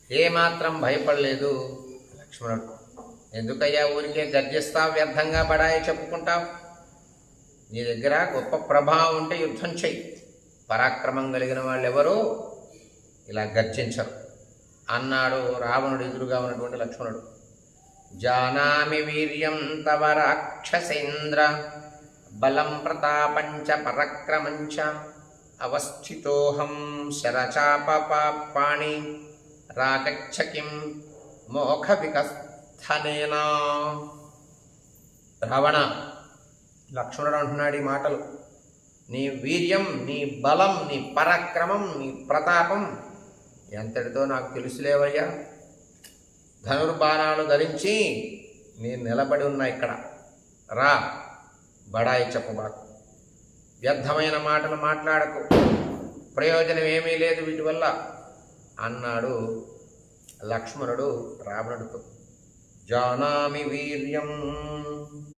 ఏమాత్రం భయపడలేదు లక్ష్మణుడు. ఎందుకయ్యా ఊరికే గర్జిస్తావు, వ్యర్థంగా బడాయి చెప్పుకుంటావు? నీ దగ్గర గొప్ప ప్రభావం ఉంటే యుద్ధం చెయ్యి. పరాక్రమం కలిగిన వాళ్ళు ఎవరూ ఇలా గర్జించరు అన్నాడు రావణుడు ఎదురుగా ఉన్నటువంటి లక్ష్మణుడు. జానామి వీర్యం తవ రాక్షసేంద్ర బలం ప్రతాపంచ పరక్రమంచ అవస్థితోహం శరచాపాణి రాగచ్చ కిం మోఖ వికస్థనేనా. రావణ, లక్ష్మణుడు అంటున్నాడు ఈ మాటలు. నీ వీర్యం, నీ బలం, నీ పరాక్రమం, నీ ప్రతాపం ఎంతటితో నాకు తెలుసులేవయ్యా. ధనుర్బాణాలు ధరించి నేను నిలబడి ఉన్నా ఇక్కడ. రా, బడాయి చెప్పబాకు, వ్యర్థమైన మాటలు మాట్లాడకు, ప్రయోజనం ఏమీ లేదు వీటి వల్ల అన్నాడు లక్ష్మణుడు రావణుడితో. జానామి వీర్యం.